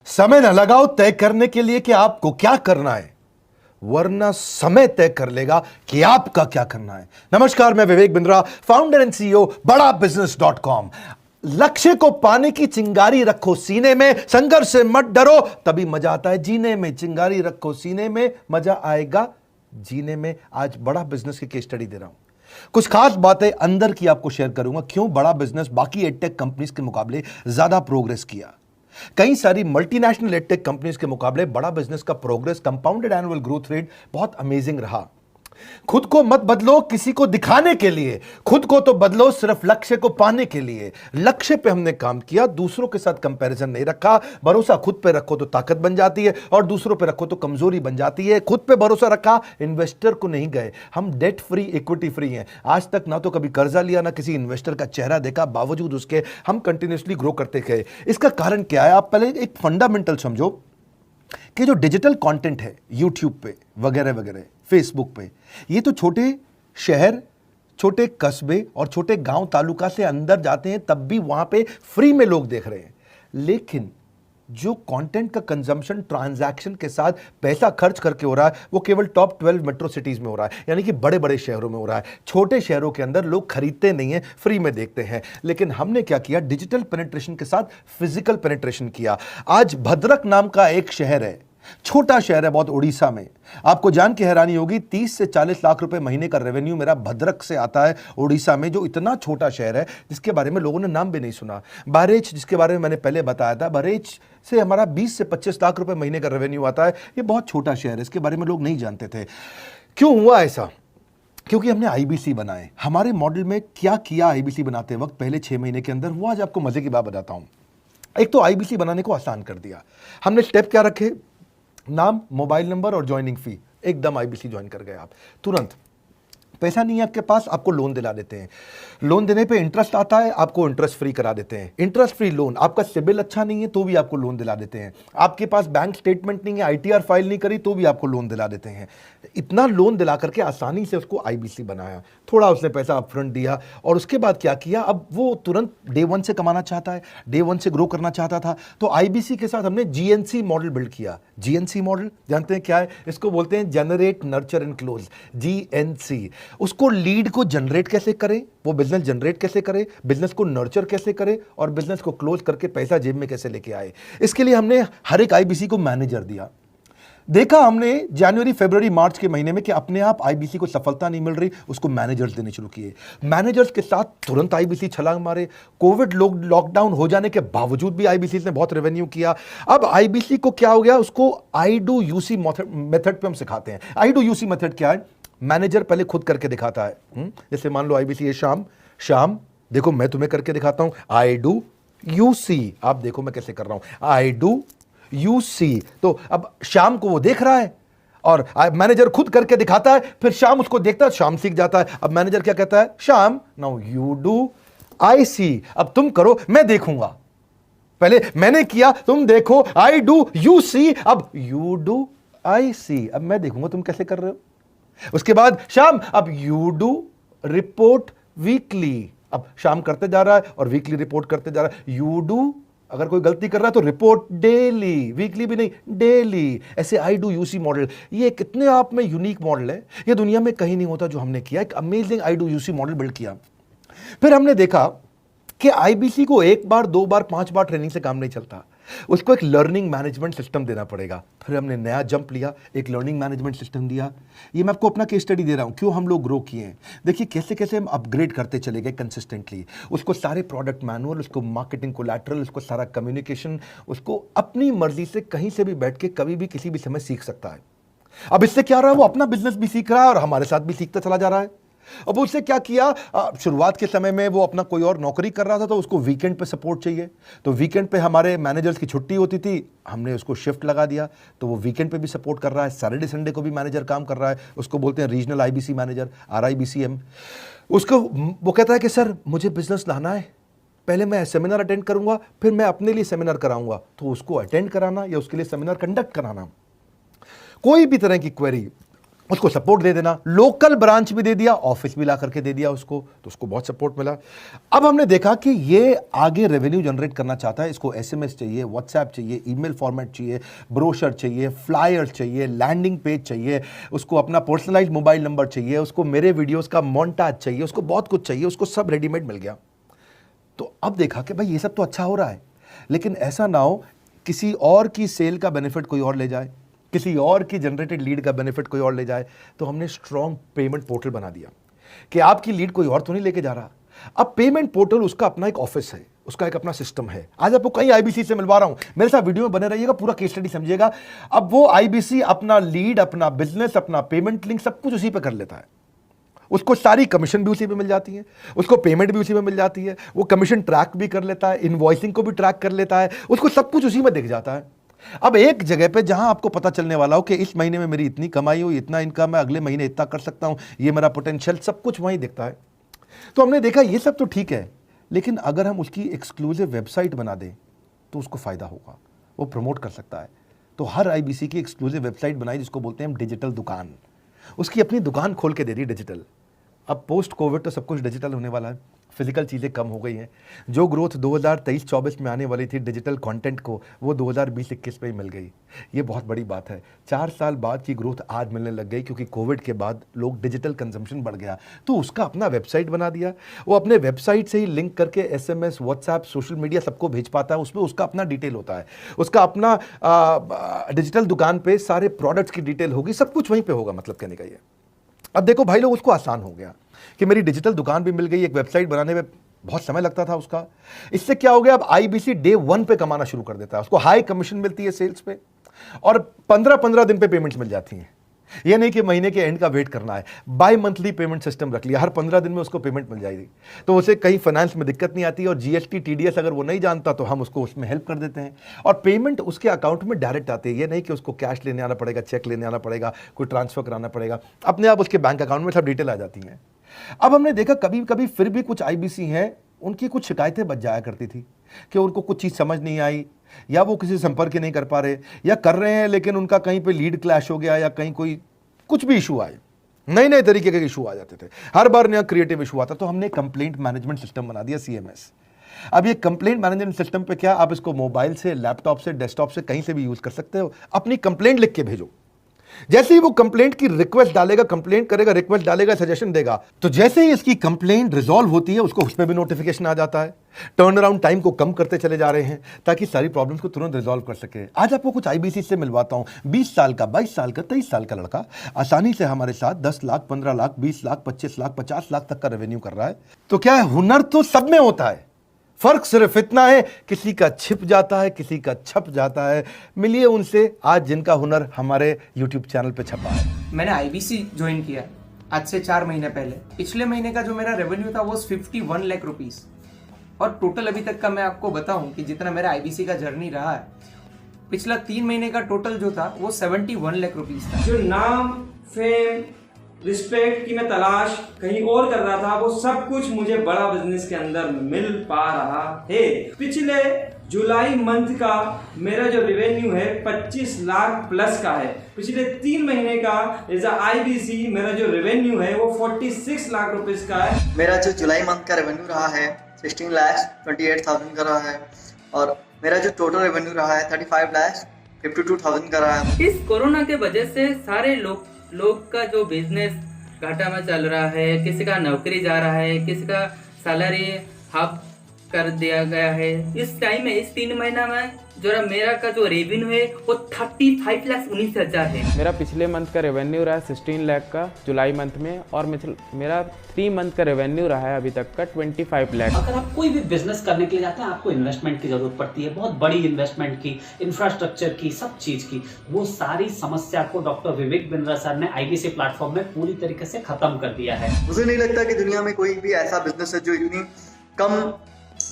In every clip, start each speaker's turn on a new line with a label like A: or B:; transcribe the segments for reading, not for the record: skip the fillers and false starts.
A: समय न लगाओ तय करने के लिए कि आपको क्या करना है, वरना समय तय कर लेगा कि आपका क्या करना है। नमस्कार, मैं Vivek Bindra, founder and CEO बड़ा बिजनेस.com। लक्ष्य को पाने की चिंगारी रखो सीने में, संघर्ष से मत डरो, तभी मजा आता है जीने में। चिंगारी रखो सीने में, मजा आएगा जीने में। आज बड़ा बिजनेस की केस स्टडी दे रहा हूं, कुछ खास बातें अंदर की आपको शेयर करूंगा, क्यों बड़ा बिजनेस बाकी एडटेक कंपनीज के मुकाबले ज्यादा प्रोग्रेस किया। कई सारी मल्टीनेशनल एडटेक कंपनीज के मुकाबले बड़ा बिजनेस का progress, compounded annual growth rate बहुत अमेजिंग रहा। खुद को मत बदलो किसी को दिखाने के लिए, खुद को तो बदलो सिर्फ लक्ष्य को पाने के लिए। लक्ष्य पे हमने काम किया, दूसरों के साथ कंपैरिजन नहीं रखा। भरोसा खुद पे रखो तो ताकत बन जाती है, और दूसरों पे रखो तो कमजोरी बन जाती है। खुद पे भरोसा रखा, इन्वेस्टर को नहीं गए। हम डेट फ्री, इक्विटी फ्री हैं। आज तक ना तो कभी कर्जा लिया, ना किसी इन्वेस्टर का चेहरा देखा, बावजूद उसके हम कंटिन्यूसली ग्रो करते गए। इसका कारण क्या है? आप पहले एक फंडामेंटल समझो कि जो डिजिटल कंटेंट है यूट्यूब पे वगैरह वगैरह, फेसबुक पे, ये तो छोटे शहर, छोटे कस्बे और छोटे गांव तालुका से अंदर जाते हैं, तब भी वहां पे फ्री में लोग देख रहे हैं। लेकिन जो कंटेंट का कंजम्पशन ट्रांजैक्शन के साथ पैसा खर्च करके हो रहा है, वो केवल टॉप 12 मेट्रो सिटीज में हो रहा है, यानी कि बड़े बड़े शहरों में हो रहा है। छोटे शहरों के अंदर लोग खरीदते नहीं हैं, फ्री में देखते हैं। लेकिन हमने क्या किया? डिजिटल पेनिट्रेशन के साथ फिजिकल पेनिट्रेशन किया। आज भद्रक नाम का एक शहर है, छोटा शहर है बहुत, उड़ीसा में। आपको जान के हैरानी होगी, 30 से 40 लाख रुपए महीने का रेवेन्यू मेरा भद्रक से आता है, उड़ीसा में, जो इतना छोटा शहर है जिसके बारे में लोगों ने नाम भी नहीं सुना। बहरेच, जिसके बारे में मैंने पहले बताया था, बहरेच से हमारा 20 से 25 लाख रुपए महीने का रेवेन्यू आता है। ये बहुत छोटा शहर है, इसके बारे में लोग नहीं जानते थे। क्यों हुआ ऐसा? क्योंकि हमने आईबीसी बनाए। हमारे मॉडल में क्या किया आईबीसी बनाते वक्त, पहले 6 महीने के अंदर, वो आज आपको मजे की बात बताता हूं। एक तो आईबीसी बनाने को आसान कर दिया हमने। स्टेप क्या रखे? नाम, मोबाइल नंबर और ज्वाइनिंग फी। एकदम आईबीसी ज्वाइन कर गए आप तुरंत। पैसा नहीं है आपके पास, आपको लोन दिला देते हैं। लोन देने पे इंटरेस्ट आता है, आपको इंटरेस्ट फ्री करा देते हैं। Interest free loan. आपका सिबिल अच्छा नहीं है तो भी आपको लोन दिला देते हैं। आपके पास बैंक स्टेटमेंट नहीं है, आईटीआर फाइल नहीं करी, तो भी आपको लोन दिला देते हैं। इतना लोन दिला करके आसानी से उसको आईबीसी बनाया। थोड़ा उसने पैसा अपफ्रंट दिया, और उसके बाद क्या किया? अब वो तुरंत डे 1 से कमाना चाहता है, डे 1 से ग्रो करना चाहता था, तो आईबीसी के साथ हमने जीएनसी मॉडल बिल्ड किया। जीएनसी मॉडल जानते हैं क्या है? इसको बोलते हैं generate, nurture and close, GNC. उसको लीड को जनरेट कैसे करें, वो बिजनेस जनरेट कैसे करे, बिजनेस को नर्चर कैसे करे, और बिजनेस को क्लोज करके पैसा जेब में कैसे लेके आए। इसके लिए हमने हर एक आईबीसी को मैनेजर दिया। देखा हमने जनवरी, फरवरी, मार्च के महीने में कि अपने आप आईबीसी को सफलता नहीं मिल रही, उसको मैनेजर्स देने शुरू किए। मैनेजर्स के साथ तुरंत आईबीसी छलांग मारे। कोविड लॉकडाउन हो जाने के बावजूद भी आईबीसी ने बहुत रेवेन्यू किया। अब आईबीसी को क्या हो गया? उसको आई डू यूसी मेथड पे हम सिखाते हैं। आई डू यूसी मेथड क्या है? मैनेजर पहले खुद करके दिखाता है। जैसे मान लो आईबीसी है, शाम देखो मैं तुम्हें करके दिखाता हूं, आई डू यूसी। आप देखो मैं कैसे कर रहा हूं, आई डू यूसी। तो अब शाम को वो देख रहा है, और मैनेजर खुद करके दिखाता है, फिर शाम उसको देखता है, शाम सीख जाता है। अब मैनेजर क्या कहता है? शाम, नाउ यू डू आई सी। अब तुम करो, मैं देखूंगा। पहले मैंने किया, तुम देखो, आई डू यू सी, अब यू डू आई सी। अब मैं देखूंगा तुम कैसे कर रहे हो। उसके बाद शाम, अब यू डू रिपोर्ट वीकली। अब शाम करते जा रहा है और वीकली रिपोर्ट करते जा रहा है। यू डू, अगर कोई गलती कर रहा है तो रिपोर्ट डेली, वीकली भी नहीं, डेली। ऐसे आई डू यूसी मॉडल, ये कितने आप में यूनिक मॉडल है, ये दुनिया में कहीं नहीं होता जो हमने किया। एक amazing I do UC model build किया। फिर हमने देखा कि आईबीसी को 1 बार, 2 बार, 5 बार ट्रेनिंग से काम नहीं चलता, उसको एक लर्निंग मैनेजमेंट सिस्टम देना पड़ेगा। फिर हमने नया जंप लिया, एक लर्निंग मैनेजमेंट सिस्टम दिया। ये मैं आपको अपना केस स्टडी दे रहा हूं, क्यों हम लोग ग्रो किए हैं। देखिए कैसे कैसे हम अपग्रेड करते चले गए कंसिस्टेंटली। उसको सारे प्रोडक्ट मैनुअल, उसको मार्केटिंग कोलैटरल, उसको सारा कम्युनिकेशन, उसको अपनी मर्जी से कहीं से भी बैठ के कभी भी किसी भी समय सीख सकता है। अब इससे क्या रहा है? वो अपना बिजनेस भी सीख रहा है और हमारे साथ भी सीखता चला जा रहा है। अब उससे क्या किया? शुरुआत के समय में वो अपना कोई और नौकरी कर रहा था, तो उसको वीकेंड पे सपोर्ट चाहिए। तो वीकेंड पे हमारे मैनेजर्स की छुट्टी होती थी, हमने उसको शिफ्ट लगा दिया, तो वो वीकेंड पे भी सपोर्ट कर रहा है। सैटरडे संडे को भी मैनेजर काम कर रहा है, उसको बोलते हैं रीजनल आईबीसी मैनेजर, RIBCM। उसको वो कहता है कि सर मुझे बिजनेस लाना है, पहले मैं सेमिनार अटेंड करूंगा, फिर मैं अपने लिए सेमिनार कराऊंगा। तो उसको अटेंड कराना या उसके लिए सेमिनार कंडक्ट कराना, कोई भी तरह की क्वेरी, उसको सपोर्ट दे देना, लोकल ब्रांच भी दे दिया, ऑफिस भी ला करके दे दिया उसको, तो उसको बहुत सपोर्ट मिला। अब हमने देखा कि ये आगे रेवेन्यू जनरेट करना चाहता है, इसको एसएमएस चाहिए, व्हाट्सएप चाहिए, ईमेल फॉर्मेट चाहिए, ब्रोशर चाहिए, फ्लायर चाहिए, लैंडिंग पेज चाहिए, उसको अपना पर्सनलाइज्ड मोबाइल नंबर चाहिए, उसको मेरे वीडियोस का मोन्टाज चाहिए, उसको बहुत कुछ चाहिए, उसको सब रेडीमेड मिल गया। तो अब देखा कि भाई ये सब तो अच्छा हो रहा है, लेकिन ऐसा ना हो किसी और की सेल का बेनिफिट कोई और ले जाए, किसी और की जनरेटेड लीड का बेनिफिट कोई और ले जाए। तो हमने स्ट्रॉन्ग पेमेंट पोर्टल बना दिया कि आपकी लीड कोई और तो नहीं लेके जा रहा। अब पेमेंट पोर्टल उसका अपना एक ऑफिस है, उसका एक अपना सिस्टम है। आज आपको कई आईबीसी से मिलवा रहा हूं, मेरे साथ वीडियो में बने रहिएगा, पूरा केस स्टडी समझिएगा। अब वो आईबीसी अपना लीड, अपना बिजनेस, अपना पेमेंट लिंक सब कुछ उसी पे कर लेता है। उसको सारी कमीशन भी उसी पे मिल जाती है, उसको पेमेंट भी उसी में मिल जाती है, वो कमीशन ट्रैक भी कर लेता है, इनवॉइसिंग को भी ट्रैक कर लेता है, उसको सब कुछ उसी में दिख जाता है। अब एक जगह पे जहां आपको पता चलने वाला हो कि इस महीने में मेरी इतनी कमाई हो, इतना इनकम है, अगले महीने इतना कर सकता हूं, ये मेरा पोटेंशियल, सब कुछ वहीं दिखता है। तो हमने देखा ये सब तो ठीक है, लेकिन अगर हम उसकी एक्सक्लूसिव वेबसाइट बना दें तो उसको फायदा होगा, वो प्रमोट कर सकता है। तो हर आईबीसी की एक्सक्लूसिव वेबसाइट बनाई, जिसको बोलते हैं हम डिजिटल दुकान। उसकी अपनी दुकान खोल के दे दी डिजिटल। अब पोस्ट कोविड तो सब कुछ डिजिटल होने वाला है, फिजिकल चीज़ें कम हो गई हैं। जो ग्रोथ 2023-24 में आने वाली थी डिजिटल कंटेंट को, वो 2020-21 में ही मिल गई। ये बहुत बड़ी बात है। 4 साल बाद की ग्रोथ आज मिलने लग गई, क्योंकि कोविड के बाद लोग डिजिटल कंजम्पशन बढ़ गया। तो उसका अपना वेबसाइट बना दिया, वो अपने वेबसाइट से ही लिंक करके एसएमएस, व्हाट्सएप, सोशल मीडिया सबको भेज पाता है। उसमें उसका अपना डिटेल होता है, उसका अपना डिजिटल दुकान पे सारे प्रोडक्ट्स की डिटेल होगी, सब कुछ वहीं पर होगा। मतलब कहने का ये, अब देखो भाई लोग, उसको आसान हो गया कि मेरी डिजिटल दुकान भी मिल गई। एक वेबसाइट बनाने में बहुत समय लगता था उसका। इससे क्या हो गया, अब आईबीसी डे 1 पे कमाना शुरू कर देता है। उसको हाई कमीशन मिलती है सेल्स पे, और 15-15 दिन पे पेमेंट्स मिल जाती हैं। ये नहीं कि महीने के एंड का वेट करना है, बाय मंथली पेमेंट सिस्टम रख लिया, हर 15 दिन में उसको पेमेंट मिल जाएगी। तो उसे कहीं फाइनेंस में दिक्कत नहीं आती, और जीएसटी, टीडीएस अगर वो नहीं जानता तो हम उसको उसमें हेल्प कर देते हैं, और पेमेंट उसके अकाउंट में डायरेक्ट आती है। ये नहीं कि उसको कैश लेने आना पड़ेगा, चेक लेने आना पड़ेगा, कोई ट्रांसफर कराना पड़ेगा, अपने आप उसके बैंक अकाउंट में सब डिटेल आ जाती हैं। अब हमने देखा कभी कभी फिर भी कुछ आईबीसी हैं, उनकी कुछ शिकायतें बच जाया करती थी कि उनको कुछ चीज़ समझ नहीं आई, या वो किसी संपर्क ही नहीं कर पा रहे, या कर रहे हैं लेकिन उनका कहीं पे लीड क्लैश हो गया, या कहीं कोई कुछ भी इशू आए, नए नए तरीके के इशू आ जाते थे, हर बार नया क्रिएटिव इशू आता। तो हमने कंप्लेंट मैनेजमेंट सिस्टम बना दिया, सीएमएस। अब ये कंप्लेंट मैनेजमेंट सिस्टम पे क्या, आप इसको मोबाइल से, लैपटॉप से, डेस्कटॉप से, कहीं से भी यूज कर सकते हो। अपनी कंप्लेंट लिख के भेजो, जैसे ही वो कंप्लेंट की रिक्वेस्ट डालेगा, कंप्लेंट करेगा, रिक्वेस्ट डालेगा, सजेशन देगा, तो जैसे ही इसकी कंप्लेंट रिजॉल्व होती है उसको उस पर भी नोटिफिकेशन आ जाता है। टर्न अराउंड टाइम को कम करते चले जा रहे हैं, ताकि सारी प्रॉब्लम्स को तुरंत रिजॉल्व कर सके। आज आपको कुछ आईबीसी से मिलवाता हूं। 20 साल का, 22 साल का, 23 साल का लड़का आसानी से हमारे साथ 10 लाख, 15 लाख, 20 लाख, 25 लाख, 50 लाख तक का रेवेन्यू कर रहा है। तो क्या है, हुनर तो सब में होता है, फर्क सिर्फ इतना है किसी का छिप जाता है, किसी का छप जाता है। मिलिए उनसे आज जिनका हुनर हमारे यूट्यूब चैनल पे छपा है।
B: मैंने आईबीसी ज्वाइन किया आज से 4 महीने पहले। पिछले महीने का जो मेरा रेवेन्यू था वो 51 लाख रुपीस, और टोटल अभी तक का मैं आपको बताऊं कि जितना मेरा आईबीसी का जर्नी रहा है, पिछला 3 महीने का टोटल जो था वो 71 लाख रुपीस था।
C: जो नाम, फेम, रिस्पेक्ट की मैं तलाश कहीं और कर रहा था, वो सब कुछ मुझे बड़ा बिजनेस के अंदर मिल पा रहा है। पिछले जुलाई मंथ का मेरा जो रेवेन्यू है 25 लाख प्लस का है। पिछले 3 महीने का एज अ आईबीसी मेरा जो रेवेन्यू है वो 46 लाख रुपीस का है।
D: मेरा जो जुलाई मंथ का रेवेन्यू रहा है 16 लाख 28,000 का रहा है, और मेरा जो टोटल रेवेन्यू रहा है 35 लाख 52,000 का रहा है।
E: इस कोरोना के वजह से सारे लोग का जो बिजनेस घाटा में चल रहा है, किसी का नौकरी जा रहा है, किसी का सैलरी हाफ कर दिया गया है। इस टाइम में, इस 3 महीना में जो मेरा का जो रेवेन्यू है वो 35,19,000 है।
F: मेरा पिछले मंथ का रेवेन्यू रहा है 16 लाख का जुलाई मंथ में, और मेरा 3 मंथ का रेवेन्यू रहा है अभी तक का 25 लाख।
G: अगर आप कोई भी बिजनेस करने के लिए जाते हैं, आपको इन्वेस्टमेंट की जरूरत पड़ती है, बहुत बड़ी इन्वेस्टमेंट की, इंफ्रास्ट्रक्चर की, सब चीज की। वो सारी समस्या को डॉक्टर विवेक बिंद्रा सर ने आईबीसी प्लेटफॉर्म में पूरी तरीके से खत्म कर दिया है।
D: मुझे नहीं लगता कि दुनिया में कोई भी ऐसा बिजनेस है जो इतनी कम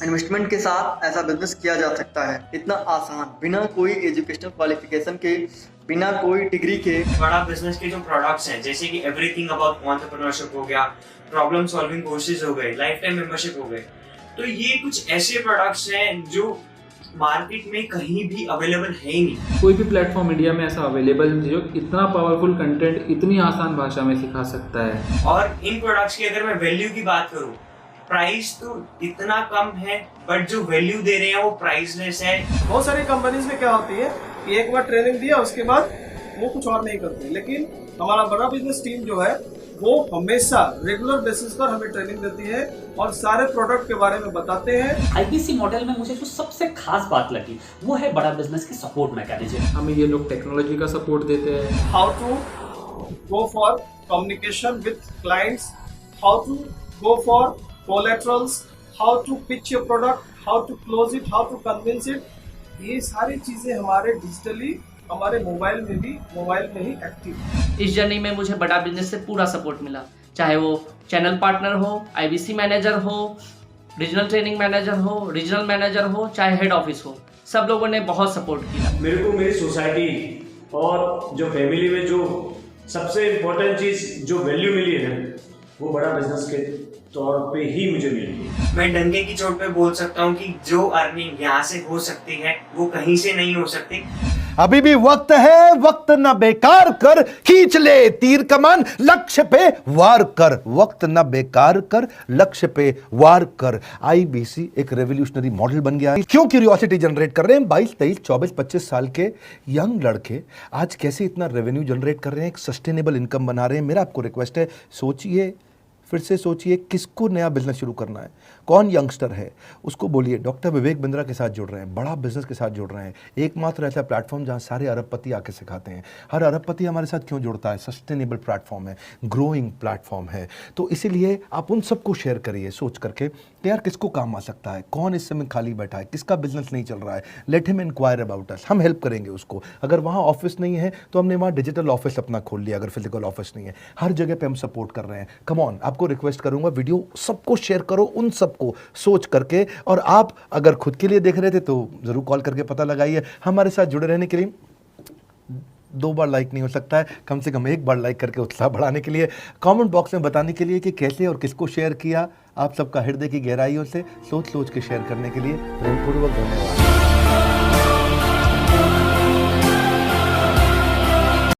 D: इन्वेस्टमेंट के साथ ऐसा बिजनेस किया जा सकता है, इतना आसान, बिना कोई एजुकेशनल क्वालिफिकेशन के, बिना कोई डिग्री के।
C: बड़ा बिजनेस के जो प्रोडक्ट्स हैं, जैसे कि एवरीथिंग अबाउट एंटरप्रेन्योरशिप हो गया, प्रॉब्लम सॉल्विंग कोर्सेज हो गए, लाइफ टाइम मेंबरशिप हो गए, तो ये कुछ ऐसे प्रोडक्ट्स हैं जो मार्केट में कहीं भी अवेलेबल है ही नहीं।
H: कोई भी प्लेटफॉर्म इंडिया में ऐसा अवेलेबल नहीं जो इतना पावरफुल कंटेंट इतनी आसान भाषा में सिखा सकता है।
C: और इन प्रोडक्ट्स की अगर मैं वैल्यू की बात करूं, प्राइस तो इतना कम है बट जो वैल्यू दे रहे हैं वो प्राइसलेस है।
I: बहुत सारी कंपनीज में क्या होती है कि एक बार ट्रेनिंग दिया उसके बाद वो कुछ और नहीं करते, लेकिन हमारा बड़ा बिजनेस टीम जो है वो हमेशा रेगुलर बेसिस पर हमें ट्रेनिंग देती है और सारे प्रोडक्ट के बारे में बताते हैं।
G: आईबीसी मॉडल में मुझे जो सबसे खास बात लगी वो है बड़ा बिजनेस की सपोर्ट मैकेनिज्म।
H: हमें ये लोग टेक्नोलॉजी का सपोर्ट देते हैं,
I: how to go for communication with clients, how to go for collaterals, how to pitch your product, how to close it, how to convince it. ये सारी चीजें हमारे डिजिटली हमारे मोबाइल में ही एक्टिव है।
J: इस जर्नी में मुझे बड़ा बिजनेस से पूरा सपोर्ट मिला, चाहे वो चैनल पार्टनर हो, आईबीसी मैनेजर हो, रीजनल ट्रेनिंग मैनेजर हो, रीजनल मैनेजर हो, चाहे हेड ऑफिस हो, सब लोगों ने बहुत सपोर्ट किया।
K: मेरे को मेरी सोसाइटी और जो फैमिली में जो सबसे इम्पोर्टेंट चीज़ जो वैल्यू मिली है ना, वो बड़ा बिजनेस के तौर पे ही मुझे मिली।
C: मैं डंके की चोट पे बोल सकता हूँ कि जो अर्निंग यहाँ से हो सकती है वो कहीं से नहीं हो सकती।
A: अभी भी वक्त है, वक्त न बेकार कर, खींच ले तीर कमान, लक्ष्य पे वार कर। वक्त न बेकार कर, लक्ष्य पे वार कर। आईबीसी एक रेवोल्यूशनरी मॉडल बन गया है। क्यों क्यूरियोसिटी जनरेट कर रहे हैं 22, 23, 24, 25 साल के यंग लड़के आज कैसे इतना रेवेन्यू जनरेट कर रहे हैं, एक सस्टेनेबल इनकम बना रहे हैं। मेरा आपको रिक्वेस्ट है, सोचिए, फिर से सोचिए, किसको नया बिजनेस शुरू करना है, कौन यंगस्टर है, उसको बोलिए डॉक्टर विवेक बिंद्रा के साथ जुड़ रहे हैं, बड़ा बिजनेस के साथ जुड़ रहे हैं। एकमात्र ऐसा प्लेटफॉर्म जहां सारे अरबपति आके सिखाते हैं। हर अरबपति हमारे साथ क्यों जुड़ता है? सस्टेनेबल प्लेटफॉर्म है, ग्रोइंग प्लेटफॉर्म है। तो इसीलिए आप उन सबको शेयर करिए सोच करके कि यार किसको काम आ सकता है, कौन इस समय खाली बैठा है, किसका बिजनेस नहीं चल रहा है, let him inquire about us. हम हेल्प करेंगे उसको। अगर वहाँ ऑफिस नहीं है तो हमने वहाँ डिजिटल ऑफिस अपना खोल लिया, अगर फिजिकल ऑफिस नहीं है। हर जगह पे हम सपोर्ट कर रहे हैं। कम ऑन, आपको रिक्वेस्ट करूंगा वीडियो सबको शेयर करो, उन सबको सोच करके। और आप अगर खुद के लिए देख रहे थे तो जरूर कॉल करके पता लगाइए। हमारे साथ जुड़े रहने के लिए 2 बार लाइक नहीं हो सकता है, कम से कम 1 बार लाइक करके उत्साह बढ़ाने के लिए, कमेंट बॉक्स में बताने के लिए कि कैसे और किसको शेयर किया। आप सबका हृदय की गहराइयों से सोच सोच के शेयर करने के लिए प्रेमपूर्वक धन्यवाद।